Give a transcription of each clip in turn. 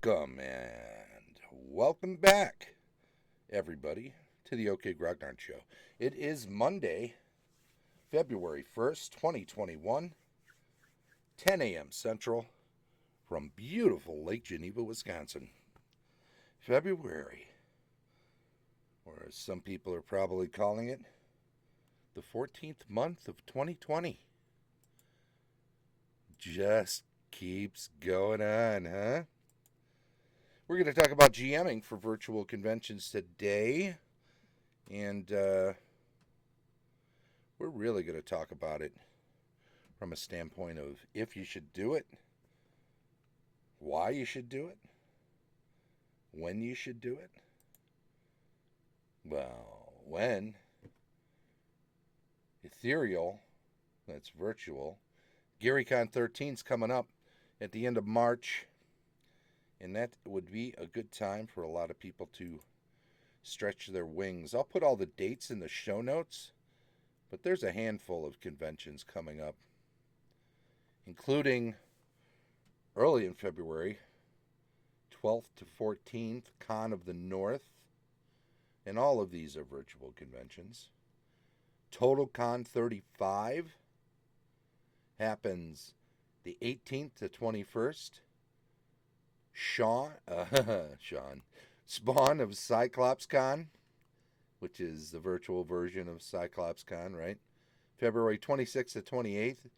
Welcome and welcome back, everybody, to the OK Grognard Show. It is Monday, February 1st, 2021, 10 a.m. Central, from beautiful Lake Geneva, Wisconsin. February, or as some people are probably calling it, the 14th month of 2020. Just keeps going on, huh? We're going to talk about GMing for virtual conventions today, and we're really going to talk about it from a standpoint of if you should do it, why you should do it, when you should do it. Well, when ethereal, that's virtual. GaryCon 13 is coming up at the end of March, and that would be a good time for a lot of people to stretch their wings. I'll put all the dates in the show notes, but there's a handful of conventions coming up, including early in February, 12th to 14th, Con of the North, and all of these are virtual conventions. Total Con 35 happens the 18th to 21st. Spawn of Cyclops Con, which is the virtual version of Cyclops Con, right? February 26th to 28th.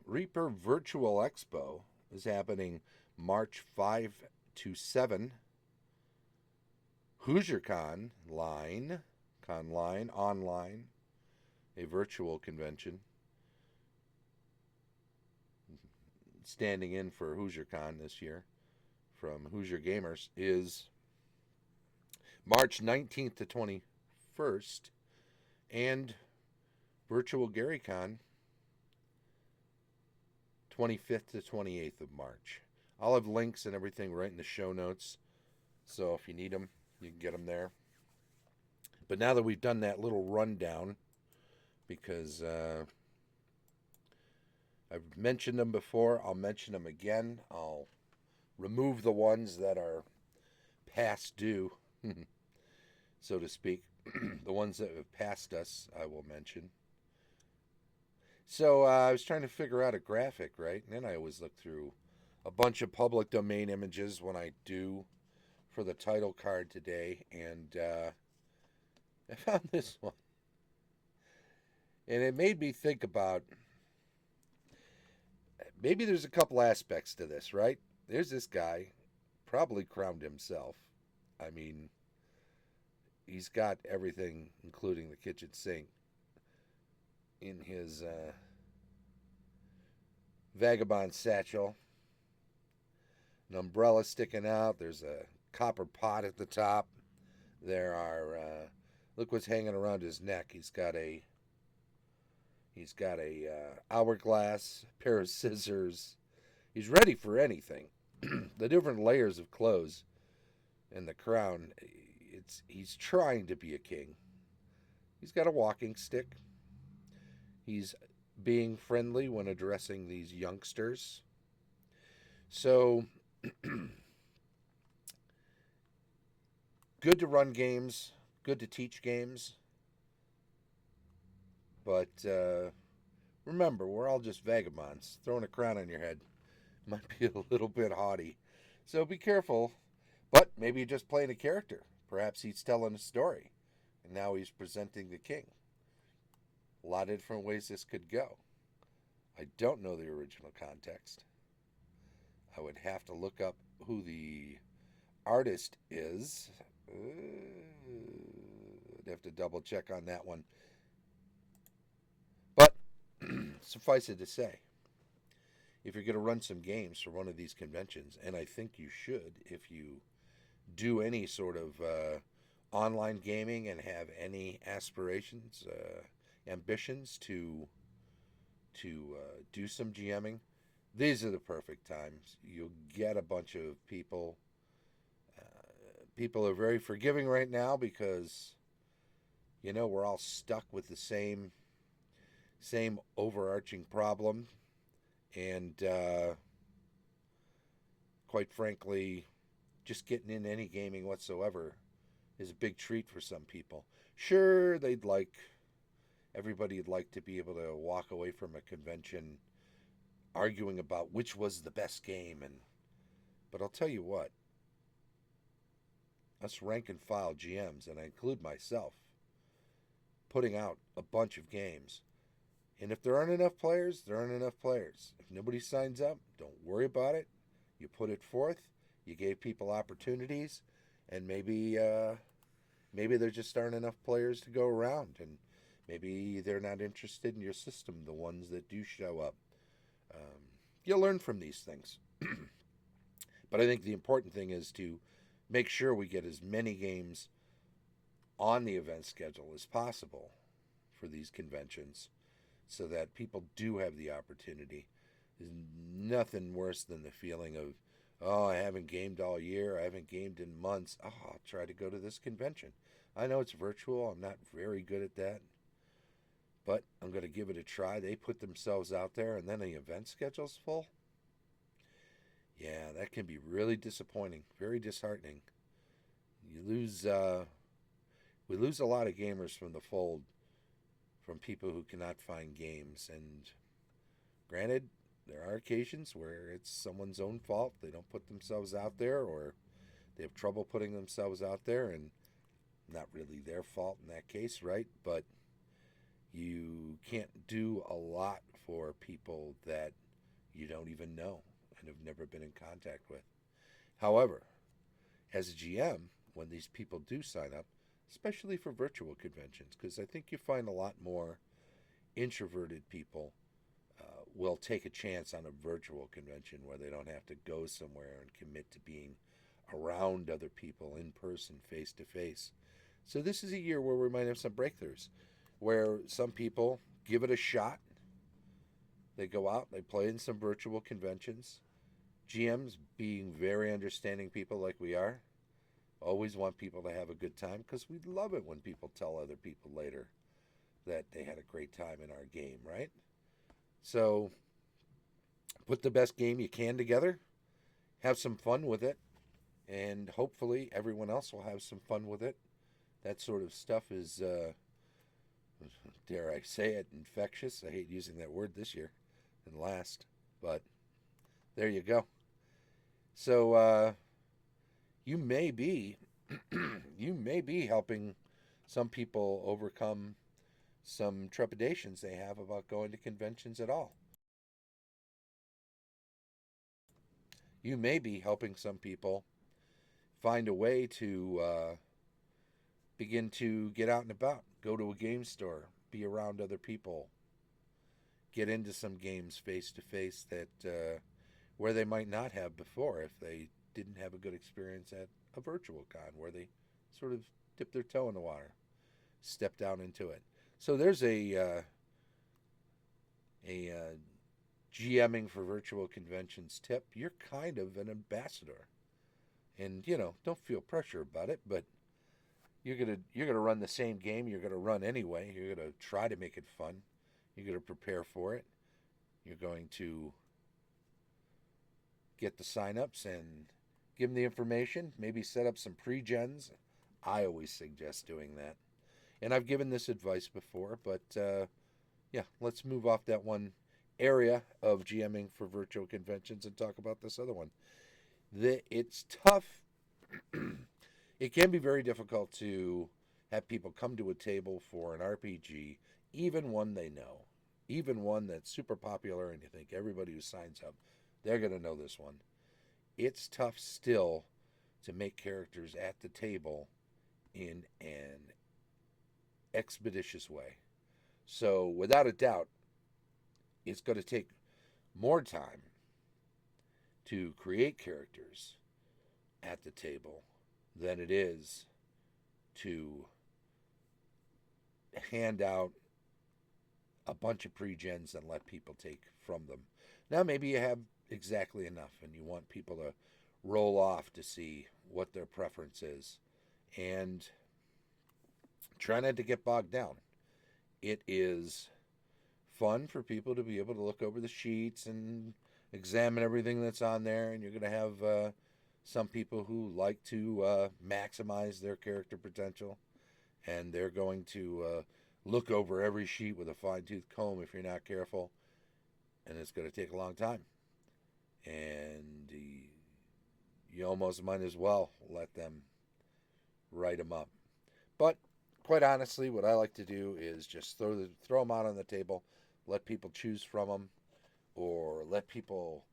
Reaper Virtual Expo is happening March 5 to 7. Hoosier Con Line, online, a virtual convention, standing in for HoosierCon this year from Hoosier Gamers, is March 19th to 21st, and Virtual GaryCon 25th to 28th of March. I'll have links and everything right in the show notes, so if you need them, you can get them there. But now that we've done that little rundown, because I've mentioned them before, I'll mention them again. I'll remove the ones that are past due, so to speak. The ones that have passed us, I will mention. So I was trying to figure out a graphic, right? And then I always look through a bunch of public domain images when I do for the title card today, and I found this one. And it made me think about, maybe there's a couple aspects to this, right? There's this guy, probably crowned himself. I mean, he's got everything, including the kitchen sink, in his vagabond satchel. An umbrella sticking out. There's a copper pot at the top. There are, look what's hanging around his neck. He's got a hourglass, pair of scissors. He's ready for anything. The different layers of clothes and the crown. He's trying to be a king. He's got a walking stick. He's being friendly when addressing these youngsters. So good to run games, good to teach games. But remember, we're all just vagabonds. Throwing a crown on your head might be a little bit haughty. So be careful. But maybe you're just playing a character. Perhaps he's telling a story, and now he's presenting the king. A lot of different ways this could go. I don't know the original context. I would have to look up who the artist is. I'd have to double check on that one. But suffice it to say, if you're going to run some games for one of these conventions, and I think you should, if you do any sort of online gaming and have any aspirations, ambitions to do some GMing, these are the perfect times. You'll get a bunch of people. People are very forgiving right now because, we're all stuck with the same overarching problem. And quite frankly, just getting in any gaming whatsoever is a big treat for some people. Sure, everybody'd like to be able to walk away from a convention arguing about which was the best game, but I'll tell you what, us rank and file GMs, and I include myself, putting out a bunch of games. And if there aren't enough players, there aren't enough players. If nobody signs up, don't worry about it. You put it forth. You gave people opportunities, and maybe there just aren't enough players to go around, and maybe they're not interested in your system. The ones that do show up, you'll learn from these things. But I think the important thing is to make sure we get as many games on the event schedule as possible for these conventions, so that people do have the opportunity. There's nothing worse than the feeling of, oh, I haven't gamed all year, I haven't gamed in months. Oh, I'll try to go to this convention. I know it's virtual, I'm not very good at that, but I'm going to give it a try. They put themselves out there, and then the event schedule's full. Yeah, that can be really disappointing, very disheartening. You lose, we lose a lot of gamers from the fold, from people who cannot find games. And granted, there are occasions where it's someone's own fault. They don't put themselves out there, or they have trouble putting themselves out there, and not really their fault in that case, right? But you can't do a lot for people that you don't even know and have never been in contact with. However, as a GM, when these people do sign up, especially for virtual conventions, because I think you find a lot more introverted people will take a chance on a virtual convention where they don't have to go somewhere and commit to being around other people in person, face to face. So this is a year where we might have some breakthroughs, where some people give it a shot. They go out, they play in some virtual conventions. GMs, being very understanding people like we are, always want people to have a good time, because we love it when people tell other people later that they had a great time in our game, right? So put the best game you can together, have some fun with it, and hopefully everyone else will have some fun with it. That sort of stuff is, dare I say it, infectious. I hate using that word this year and last, but there you go. So you may be you may be helping some people overcome some trepidations they have about going to conventions at all. You may be helping some people find a way to begin to get out and about, go to a game store, be around other people, get into some games face to face that where they might not have before if they didn't have a good experience at a virtual con, where they sort of dip their toe in the water, step down into it. So there's a GMing for virtual conventions tip. You're kind of an ambassador, and don't feel pressure about it, but you're gonna run the same game you're gonna run anyway. You're gonna try to make it fun. You're gonna prepare for it. You're going to get the signups and give them the information. Maybe set up some pre-gens. I always suggest doing that. And I've given this advice before, but yeah, let's move off that one area of GMing for virtual conventions and talk about this other one. It's tough. It can be very difficult to have people come to a table for an RPG, even one they know, even one that's super popular, and you think everybody who signs up, they're going to know this one. It's tough still to make characters at the table in an expeditious way. So, without a doubt, it's going to take more time to create characters at the table than it is to hand out a bunch of pre-gens and let people take from them. Now, maybe you have exactly enough and you want people to roll off to see what their preference is. And try not to get bogged down. It is fun for people to be able to look over the sheets and examine everything that's on there, and you're going to have some people who like to maximize their character potential, and they're going to look over every sheet with a fine-tooth comb if you're not careful, and it's going to take a long time. And you almost might as well let them write them up. But quite honestly, what I like to do is just throw them out on the table, let people choose from them, or let people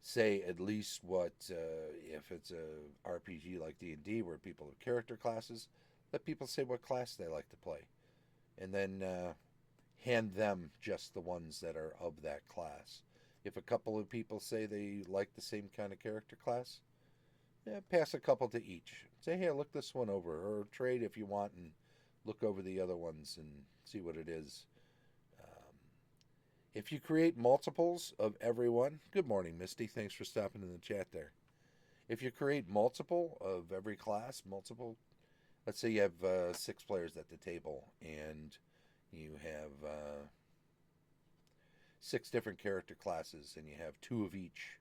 say at least what if it's a RPG like D&D where people have character classes, let people say what class they like to play, and then hand them just the ones that are of that class. If a couple of people say they like the same kind of character class, pass a couple to each. Say, hey, look this one over, or trade if you want and look over the other ones and see what it is. If you create multiples of everyone, good morning, Misty. Thanks for stopping in the chat there. If you create multiple of every class, let's say you have 6 players at the table and you have 6 different character classes and you have 2 of each.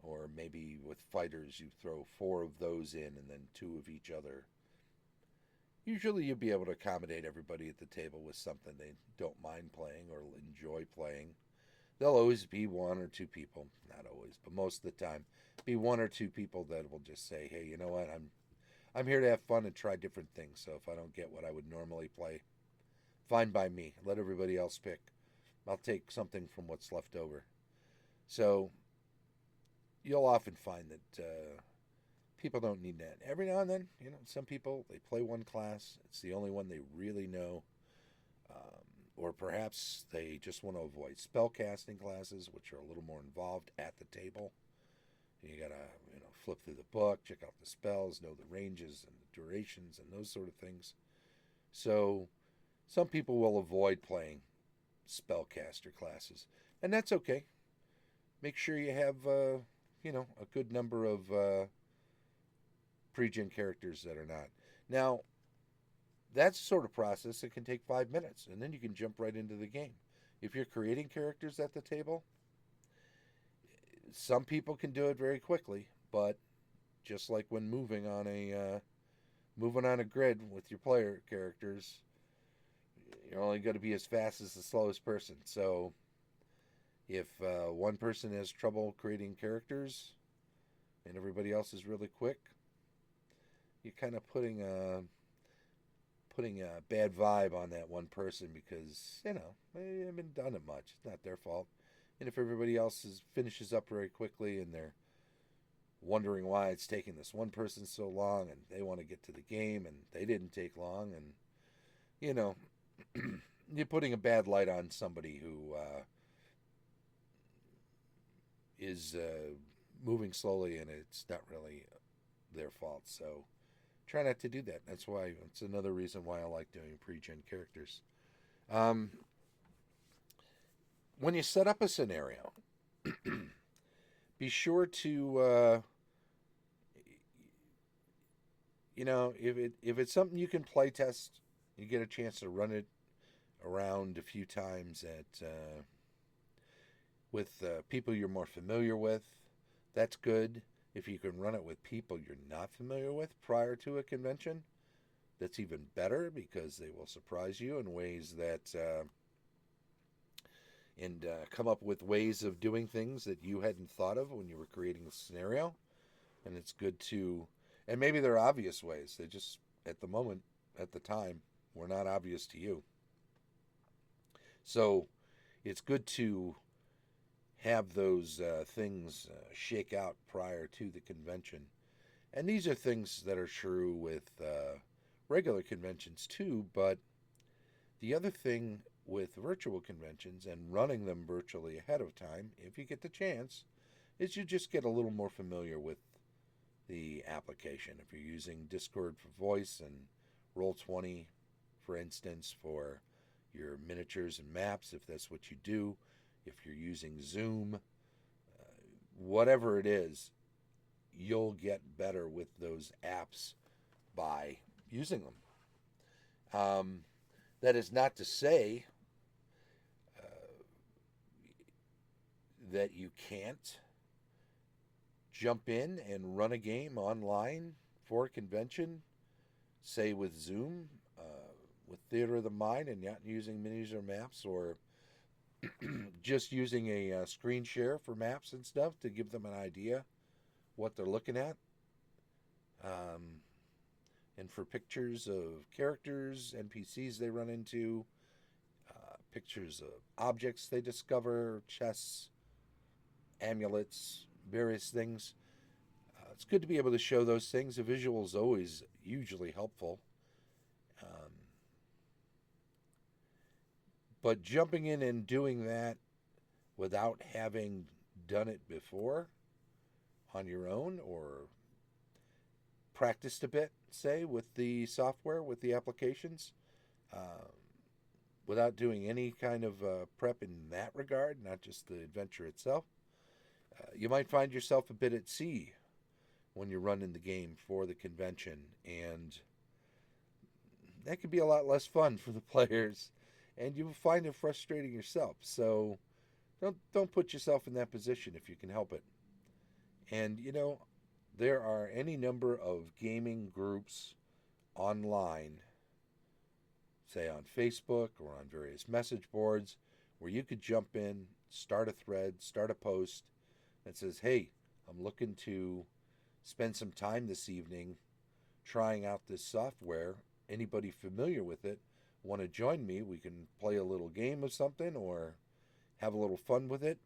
Or maybe with fighters, you throw 4 of those in and then 2 of each other. Usually you'll be able to accommodate everybody at the table with something they don't mind playing or enjoy playing. There'll always be 1 or 2 people, not always, but most of the time, be 1 or 2 people that will just say, hey, you know what, I'm here to have fun and try different things, so if I don't get what I would normally play, fine by me. Let everybody else pick. I'll take something from what's left over. So you'll often find that people don't need that. Every now and then, some people, they play one class. It's the only one they really know. Or perhaps they just want to avoid spellcasting classes, which are a little more involved at the table. You got to flip through the book, check out the spells, know the ranges and the durations and those sort of things. So some people will avoid playing spellcaster classes. And that's okay. Make sure you have a good number of pre-gen characters that are not. Now, that's the sort of process that can take 5 minutes, and then you can jump right into the game. If you're creating characters at the table, some people can do it very quickly, but just like when moving on a grid with your player characters, you're only going to be as fast as the slowest person. So if one person has trouble creating characters and everybody else is really quick, you're kind of putting a bad vibe on that one person because, they haven't done it much. It's not their fault. And if everybody else finishes up very quickly and they're wondering why it's taking this one person so long and they want to get to the game and they didn't take long, and, you're putting a bad light on somebody who is moving slowly and it's not really their fault. So try not to do that. It's another reason why I like doing pre-gen characters. When you set up a scenario, be sure to, if it's something you can play test, you get a chance to run it around a few times with people you're more familiar with. That's good. If you can run it with people you're not familiar with prior to a convention, that's even better because they will surprise you in ways that and come up with ways of doing things that you hadn't thought of when you were creating the scenario. And it's good to, and maybe they're obvious ways. They just, at the time, were not obvious to you. So it's good to have those things shake out prior to the convention. And these are things that are true with regular conventions too, but the other thing with virtual conventions and running them virtually ahead of time, if you get the chance, is you just get a little more familiar with the application. If you're using Discord for voice and Roll20, for instance, for your miniatures and maps, if that's what you do, if you're using Zoom, whatever it is, you'll get better with those apps by using them. That is not to say that you can't jump in and run a game online for a convention, say with Zoom, with Theater of the Mind, and not using minis or maps, or just using a screen share for maps and stuff to give them an idea what they're looking at, um, and for pictures of characters, NPCs they run into, pictures of objects they discover, chests, amulets, various things. It's good to be able to show those things. A visual is always hugely helpful. Um, but jumping in and doing that without having done it before on your own, or practiced a bit, say, with the software, with the applications, uh, without doing any kind of prep in that regard, not just the adventure itself, you might find yourself a bit at sea when you're running the game for the convention, and that could be a lot less fun for the players, and you will find it frustrating yourself. So don't put yourself in that position if you can help it. And there are any number of gaming groups online, say on Facebook or on various message boards, where you could jump in, start a thread, start a post that says, hey, I'm looking to spend some time this evening trying out this software. Anybody familiar with it want to join me? We can play a little game of something or have a little fun with it,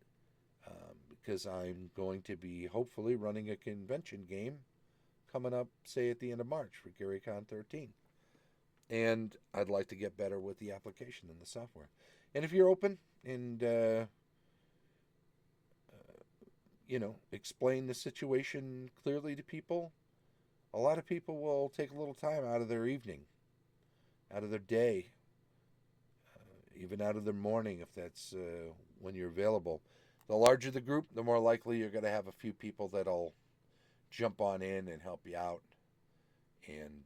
because I'm going to be hopefully running a convention game coming up, say, at the end of March for GaryCon 13. And I'd like to get better with the application and the software. And if you're open and, explain the situation clearly to people, a lot of people will take a little time out of their evening, out of their day, even out of their morning if that's when you're available. The larger the group, the more likely you're going to have a few people that'll jump on in and help you out, and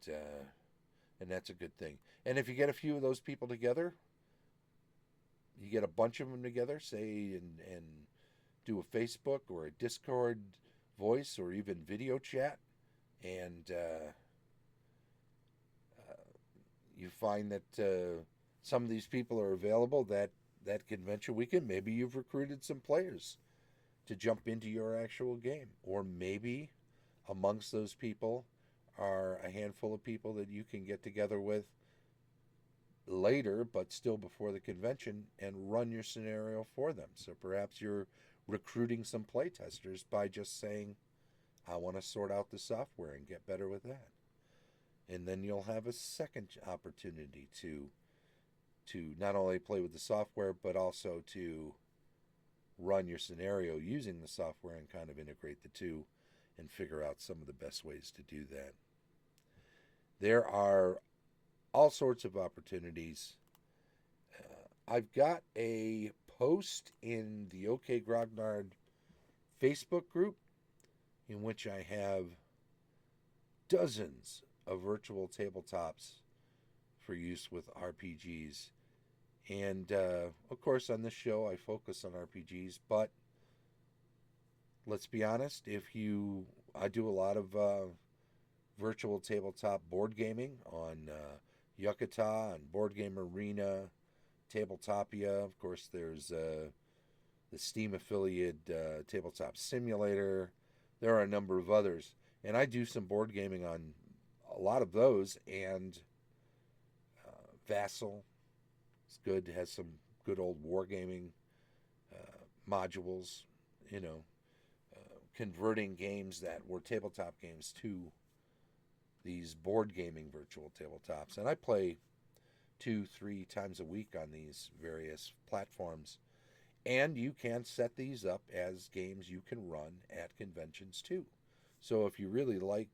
that's a good thing. And if you get a few of those people together, you get a bunch of them together, say, and do a Facebook or a Discord voice or even video chat, and you find that some of these people are available that convention weekend. Maybe you've recruited some players to jump into your actual game, or maybe amongst those people are a handful of people that you can get together with later, but still before the convention, and run your scenario for them. So perhaps you're recruiting some playtesters by just saying, I want to sort out the software and get better with that. And then you'll have a second opportunity to not only play with the software, but also to run your scenario using the software and kind of integrate the two and figure out some of the best ways to do that. There are all sorts of opportunities. I've got a post in the OK Grognard Facebook group in which I have dozens of virtual tabletops for use with RPGs. And of course, on this show, I focus on RPGs, but let's be honest, I do a lot of virtual tabletop board gaming on Yucata and Board Game Arena, Tabletopia. Of course, there's the Steam affiliate Tabletop Simulator. There are a number of others. And I do some board gaming on a lot of those, and Vassal. It's good. It has some good old wargaming modules, converting games that were tabletop games to these board gaming virtual tabletops. And I play 2-3 times a week on these various platforms. And you can set these up as games you can run at conventions too. So if you really like,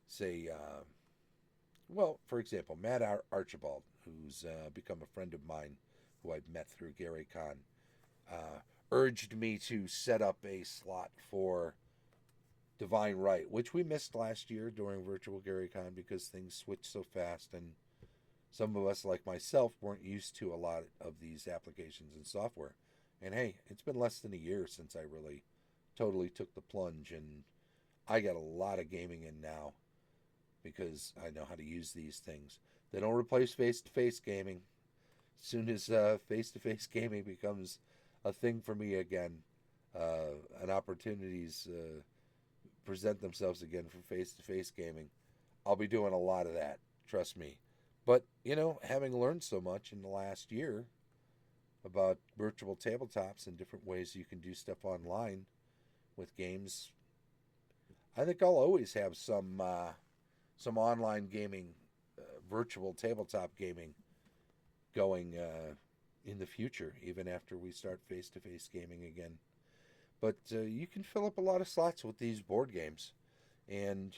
say, for example, Matt Archibald, who's become a friend of mine, who I've met through GaryCon, urged me to set up a slot for Divine Right, which we missed last year during virtual GaryCon because things switched so fast, and some of us, like myself, weren't used to a lot of these applications and software. And hey, it's been less than a year since I really totally took the plunge, and I got a lot of gaming in now because I know how to use these things. They don't replace face to face gaming. As soon as face to face gaming becomes a thing for me again, and opportunities present themselves again for face to face gaming, I'll be doing a lot of that. Trust me. But, having learned so much in the last year about virtual tabletops and different ways you can do stuff online with games, I think I'll always have some online gaming, virtual tabletop gaming going in the future, even after we start face to face gaming again. But you can fill up a lot of slots with these board games. And,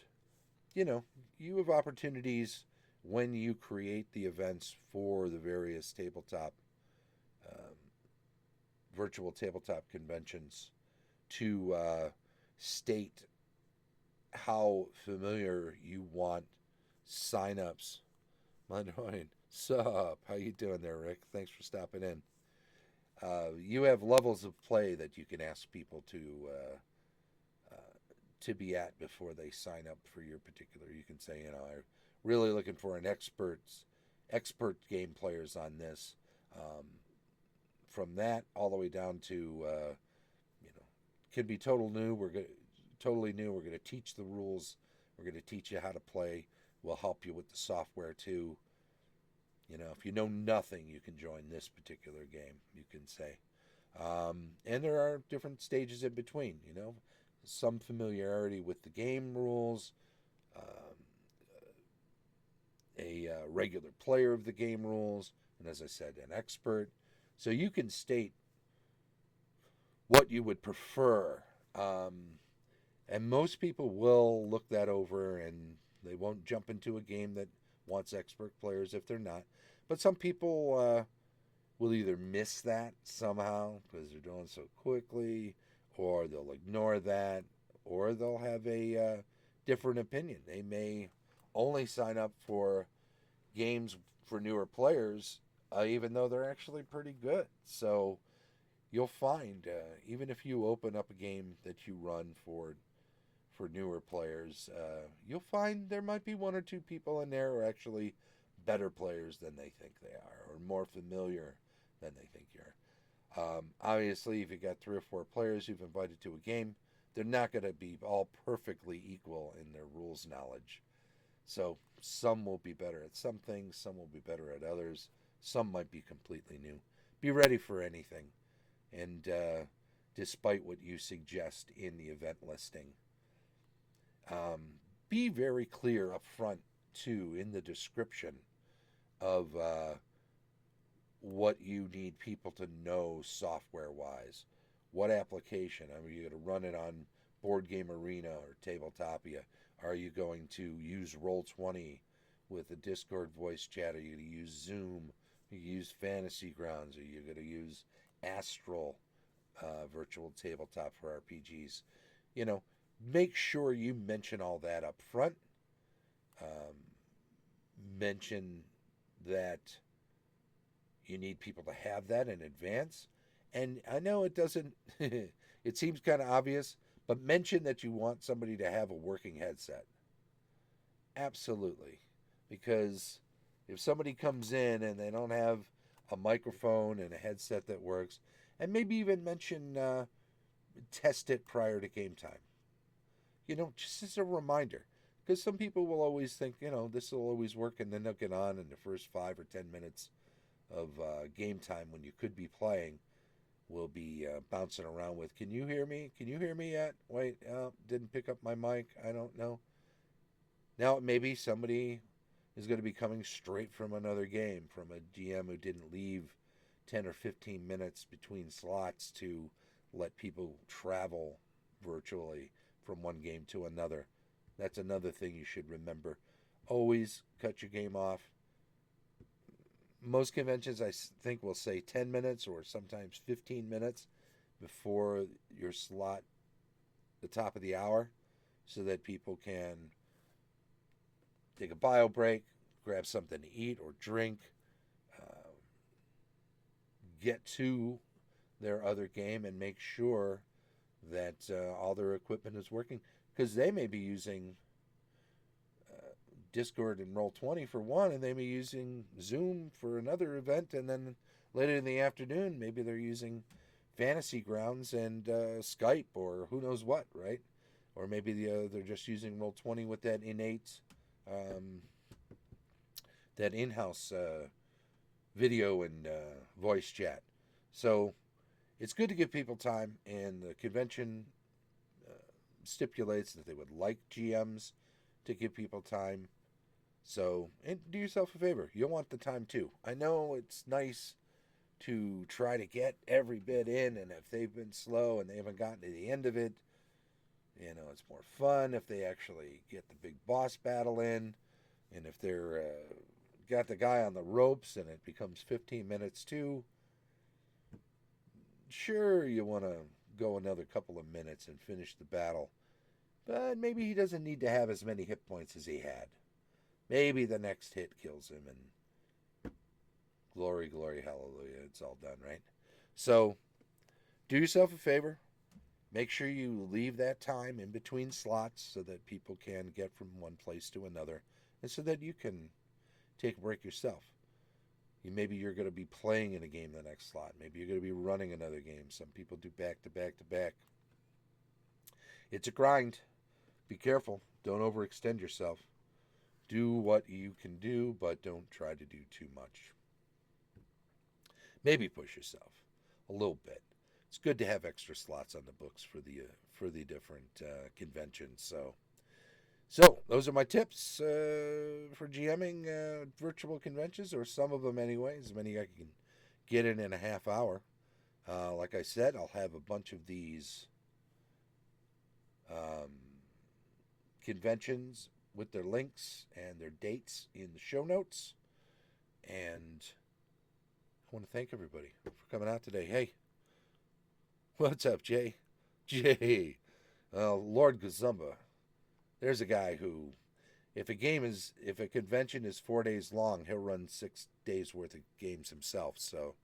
you have opportunities when you create the events for the various um, virtual tabletop conventions to state how familiar you want signups. Mondoin, sup? How you doing there, Rick? Thanks for stopping in. You have levels of play that you can ask people to be at before they sign up for your particular. You can say, I'm really looking for expert game players on this. Um, from that all the way down to can be totally new. We're going to teach the rules. We're going to teach you how to play. We'll help you with the software too. If you know nothing, you can join this particular game, you can say. And there are different stages in between, some familiarity with the game rules, um, a regular player of the game rules, and as I said, an expert. So you can state what you would prefer. And most people will look that over and they won't jump into a game that wants expert players if they're not. But some people will either miss that somehow because they're doing so quickly, or they'll ignore that, or they'll have a different opinion. They may only sign up for games for newer players, even though they're actually pretty good. So you'll find, even if you open up a game that you run for newer players, you'll find there might be one or two people in there who are actually better players than they think they are, or more familiar than they think you are. Obviously, if you got 3 or 4 players you've invited to a game, they're not going to be all perfectly equal in their rules knowledge. So some will be better at some things, some will be better at others, some might be completely new. Be ready for anything, and despite what you suggest in the event listing, be very clear up front too in the description of what you need people to know software wise. What application? I mean, you're going to run it on Board Game Arena or Tabletopia? Are you going to use Roll20 with a Discord voice chat? Are you going to use Zoom? Are you use Fantasy Grounds? Are you going to use Astral virtual tabletop for RPGs? Make sure you mention all that up front. Um, Mention that you need people to have that in advance. And I know it doesn't, it seems kind of obvious, but mention that you want somebody to have a working headset. Absolutely. Because if somebody comes in and they don't have a microphone and a headset that works, and maybe even mention test it prior to game time. Just as a reminder. Because some people will always think, this will always work, and then they'll get on in the first 5 or 10 minutes of game time when you could be playing. Will be bouncing around with, can you hear me? Can you hear me yet? Wait, didn't pick up my mic. I don't know. Now, maybe somebody is going to be coming straight from another game, from a GM who didn't leave 10 or 15 minutes between slots to let people travel virtually from one game to another. That's another thing you should remember. Always cut your game off. Most conventions, I think, will say 10 minutes or sometimes 15 minutes before your slot, the top of the hour, so that people can take a bio break, grab something to eat or drink, get to their other game and make sure that all their equipment is working, because they may be using Discord and Roll20 for one, and they may be using Zoom for another event, and then later in the afternoon, maybe they're using Fantasy Grounds and Skype or who knows what, right? Or maybe they're just using Roll20 with that innate, that in-house video and voice chat. So it's good to give people time, and the convention stipulates that they would like GMs to give people time. So, and do yourself a favor. You'll want the time too. I know it's nice to try to get every bit in, and if they've been slow and they haven't gotten to the end of it, it's more fun if they actually get the big boss battle in, and if they're got the guy on the ropes and it becomes 15 minutes too. Sure, you want to go another couple of minutes and finish the battle, but maybe he doesn't need to have as many hit points as he had. Maybe the next hit kills him, and glory, glory, hallelujah, it's all done, right? So, do yourself a favor. Make sure you leave that time in between slots so that people can get from one place to another, and so that you can take a break yourself. Maybe you're going to be playing in a game the next slot. Maybe you're going to be running another game. Some people do back to back to back. It's a grind. Be careful. Don't overextend yourself. Do what you can do, but don't try to do too much. Maybe push yourself a little bit. It's good to have extra slots on the books for the different conventions. So those are my tips for GMing virtual conventions, or some of them anyway, as many I can get in a half hour. Like I said, I'll have a bunch of these conventions with their links and their dates in the show notes. And I want to thank everybody for coming out today. Hey, what's up, Jay? Jay, Lord Gazumba. There's a guy who, if a convention is 4 days long, he'll run 6 days worth of games himself. So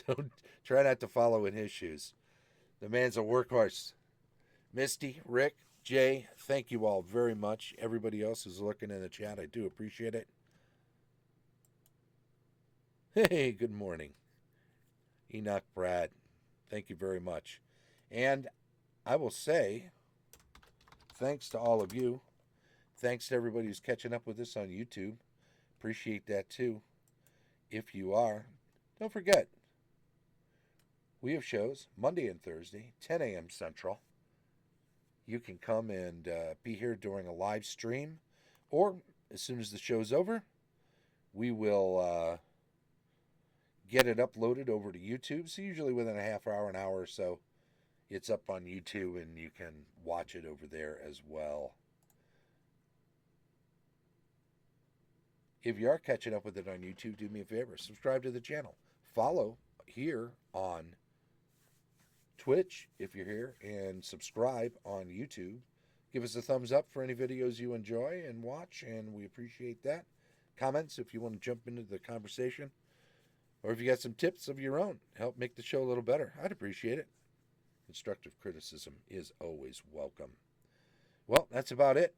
don't try not to follow in his shoes. The man's a workhorse. Misty, Rick, Jay, thank you all very much. Everybody else who's looking in the chat, I do appreciate it. Hey, good morning. Enoch Brad, thank you very much. And I will say, thanks to all of you. Thanks to everybody who's catching up with us on YouTube. Appreciate that too. If you are, don't forget, we have shows Monday and Thursday, 10 a.m. Central. You can come and be here during a live stream, or as soon as the show's over, we will get it uploaded over to YouTube. So usually within a half hour, an hour or so, it's up on YouTube, and you can watch it over there as well. If you are catching up with it on YouTube, do me a favor. Subscribe to the channel. Follow here on Twitch if you're here, and subscribe on YouTube. Give us a thumbs up for any videos you enjoy and watch, and we appreciate that. Comments if you want to jump into the conversation, or if you got some tips of your own, help make the show a little better. I'd appreciate it. Constructive criticism is always welcome. Well, that's about it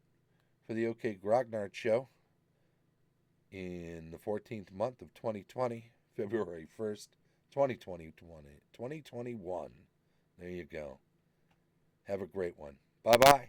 for the OK Grognard show in the 14th month of 2020, February 1st, 2021. There you go. Have a great one. Bye-bye.